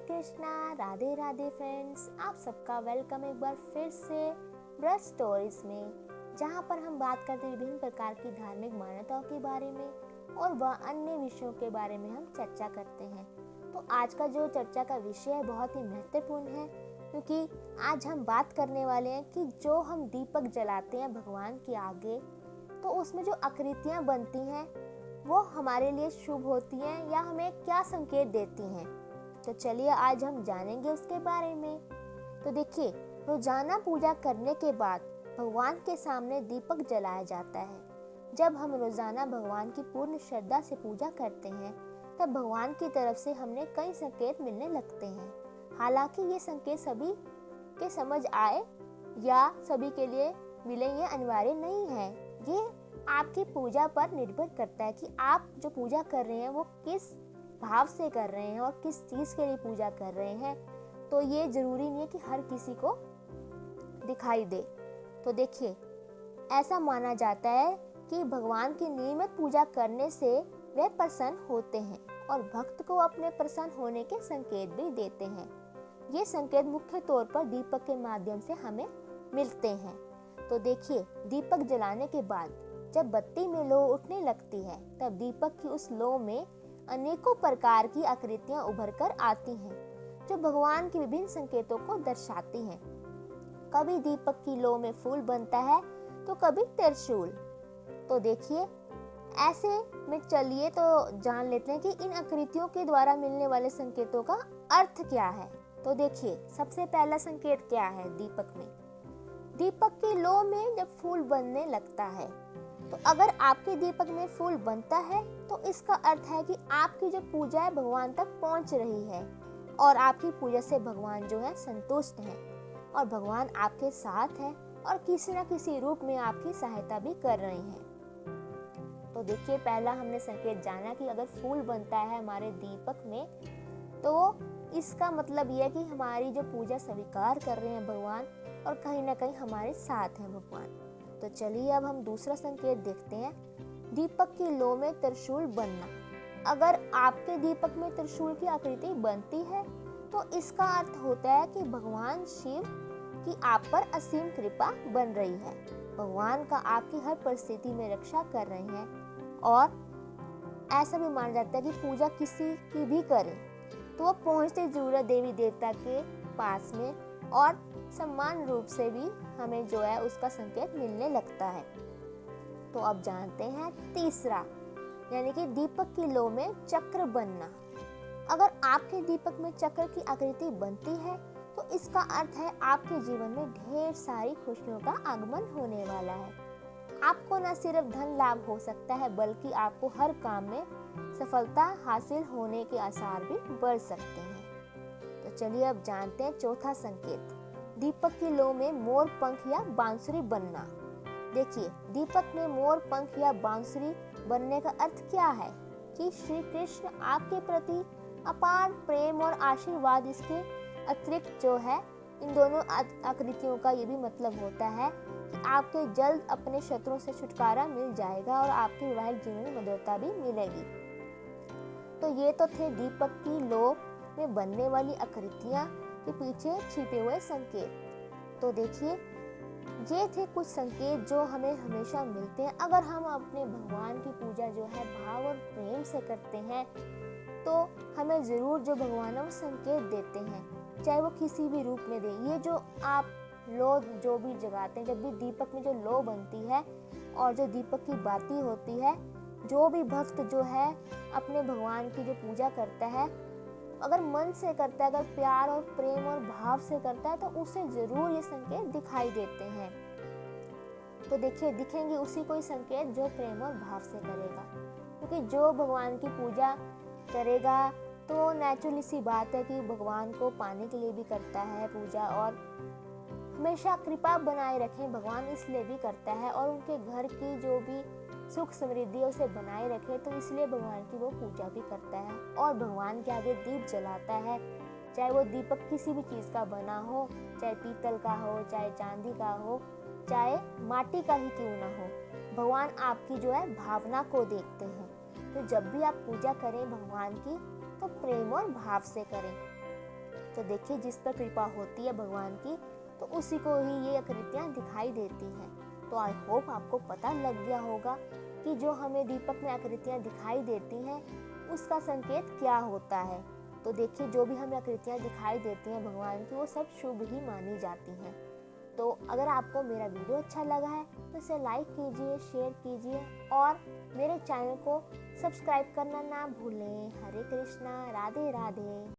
Krishna, Radhe Radhe friends. आप सबका welcome एक बार फिर से ब्रज स्टोरीज में, जहां पर हम बात करते हैं विभिन्न प्रकार की धार्मिक मान्यताओं के बारे में और वह अन्य विषयों के बारे में हम चर्चा करते हैं। तो आज का जो चर्चा का विषय है बहुत ही महत्वपूर्ण है, क्योंकि आज हम बात करने वाले हैं कि जो हम दीपक जलाते हैं भगवान के आगे, तो उसमें जो आकृतियाँ बनती हैं वो हमारे लिए शुभ होती हैं या हमें क्या संकेत देती हैं। तो चलिए आज हम जानेंगे उसके बारे में। तो देखिए, रोजाना पूजा करने के बाद भगवान के सामने दीपक जलाया जाता है। जब हम रोजाना भगवान की पूर्ण श्रद्धा से पूजा करते हैं, तब भगवान की तरफ से हमें कई संकेत मिलने लगते हैं। हालांकि ये संकेत सभी के समझ आए या सभी के लिए मिले ये अनिवार्य नहीं है। ये आपकी पूजा पर निर्भर करता है कि आप जो पूजा कर रहे हैं वो किस भाव से कर रहे हैं और किस चीज के लिए पूजा कर रहे हैं। तो ये जरूरी नहीं है कि हर किसी को दिखाई दे। तो देखिए, ऐसा माना जाता है कि भगवान की नियमित पूजा करने से वे प्रसन्न होते हैं और भक्त को अपने प्रसन्न होने के संकेत भी देते हैं। ये संकेत मुख्य तौर पर दीपक के माध्यम से हमें मिलते हैं। तो देखिए, दीपक जलाने के बाद जब बत्ती में लौ उठने लगती है, तब दीपक की उस लौ में अनेकों प्रकार की आकृतियां उभर कर आती हैं, जो भगवान के विभिन्न संकेतों को दर्शाती हैं। कभी दीपक की लौ में फूल बनता है तो कभी त्रिशूल। तो देखिए, ऐसे में चलिए तो जान लेते हैं कि इन आकृतियों के द्वारा मिलने वाले संकेतों का अर्थ क्या है। तो देखिए, सबसे पहला संकेत क्या है दीपक में। दीपक की लौ में जब फूल बनने लगता है, तो अगर आपके दीपक में फूल बनता है तो इसका अर्थ है कि आपकी जो पूजा है भगवान तक पहुंच रही है और आपकी पूजा से भगवान जो है संतुष्ट है और भगवान आपके साथ है और किसी न किसी रूप में आपकी सहायता भी कर रहे हैं। तो देखिए, पहला हमने संकेत जाना कि अगर फूल बनता है हमारे दीपक में, तो इसका मतलब यह है कि हमारी जो पूजा स्वीकार कर रहे हैं भगवान और कहीं ना कहीं हमारे साथ हैं भगवान। तो चलिए अब हम दूसरा संकेत देखते हैं, दीपक की लौ में त्रिशूल बनना। अगर आपके दीपक में त्रिशूल की आकृति बनती है तो इसका अर्थ होता है कि भगवान शिव की आप पर असीम कृपा बन रही है। भगवान का आपकी हर परिस्थिति में रक्षा कर रहे हैं और ऐसा भी माना जाता है कि पूजा किसी की भी करें तो वो पहुंचते जरूर है देवी देवता के पास में और समान रूप से भी हमें जो है उसका संकेत मिलने लगता है। तो अब जानते हैं तीसरा, यानी कि दीपक की लौ में चक्र बनना। अगर आपके दीपक में चक्र की आकृति बनती है तो इसका अर्थ है आपके जीवन में ढेर सारी खुशियों का आगमन होने वाला है। आपको न सिर्फ धन लाभ हो सकता है, बल्कि आपको हर काम में सफलता हासिल होने के आसार भी बढ़ सकते हैं। तो चलिए अब जानते हैं चौथा संकेत, दीपक की लौ में मोर पंख या बांसुरी बनना। देखिए, दीपक में मोर पंख या बांसुरी बनने का अर्थ क्या है कि श्री कृष्ण आपके प्रति अपार प्रेम और आशीर्वाद। इसके अतिरिक्त जो है इन दोनों आकृतियों का ये भी मतलब होता है कि आपके जल्द अपने शत्रुओं से छुटकारा मिल जाएगा और आपके वैवाहिक जीवन में मधुरता भी मिलेगी। तो ये तो थे दीपक की लौ में बनने वाली आकृतियां के पीछे छिपे हुए संकेत। तो देखिए, ये थे कुछ संकेत जो हमें हमेशा मिलते हैं। अगर हम अपने भगवान की पूजा जो है भाव और प्रेम से करते हैं तो हमें जरूर जो भगवान है वो संकेत देते हैं, चाहे वो किसी भी रूप में दे। ये जो आप लौ जो भी जगाते हैं, जब भी दीपक में जो लौ बनती है और जो दीपक की बाती होती है, जो भी भक्त जो है अपने भगवान की जो पूजा करता है, अगर मन से करता है, अगर प्यार और प्रेम और भाव से करता है, तो उसे जरूर ये संकेत दिखाई देते हैं। तो देखिए, दिखेंगे उसी को ही संकेत जो प्रेम और भाव से करेगा, क्योंकि जो भगवान की पूजा करेगा तो नेचुरली सी बात है कि भगवान को पाने के लिए भी करता है पूजा और हमेशा कृपा बनाए रखें भगवान इसलिए भी करता है और उनके घर की जो भी सुख समृद्धि उसे बनाए रखे, तो इसलिए भगवान की वो पूजा भी करता है और भगवान के आगे दीप जलाता है। चाहे वो दीपक किसी भी चीज़ का बना हो, चाहे पीतल का हो, चाहे चांदी का हो, चाहे माटी का ही क्यों ना हो, भगवान आपकी जो है भावना को देखते हैं। तो जब भी आप पूजा करें भगवान की, तो प्रेम और भाव से करें। तो देखिए जिस पर कृपा होती है भगवान की तो उसी को ही ये आकृतियाँ दिखाई देती हैं। तो आई होप आपको पता लग गया होगा कि जो हमें दीपक में आकृतियाँ दिखाई देती हैं उसका संकेत क्या होता है। तो देखिए जो भी हमें आकृतियाँ दिखाई देती हैं भगवान की वो सब शुभ ही मानी जाती हैं। तो अगर आपको मेरा वीडियो अच्छा लगा है तो इसे लाइक कीजिए, शेयर कीजिए और मेरे चैनल को सब्सक्राइब करना ना भूलें। हरे कृष्णा, राधे राधे।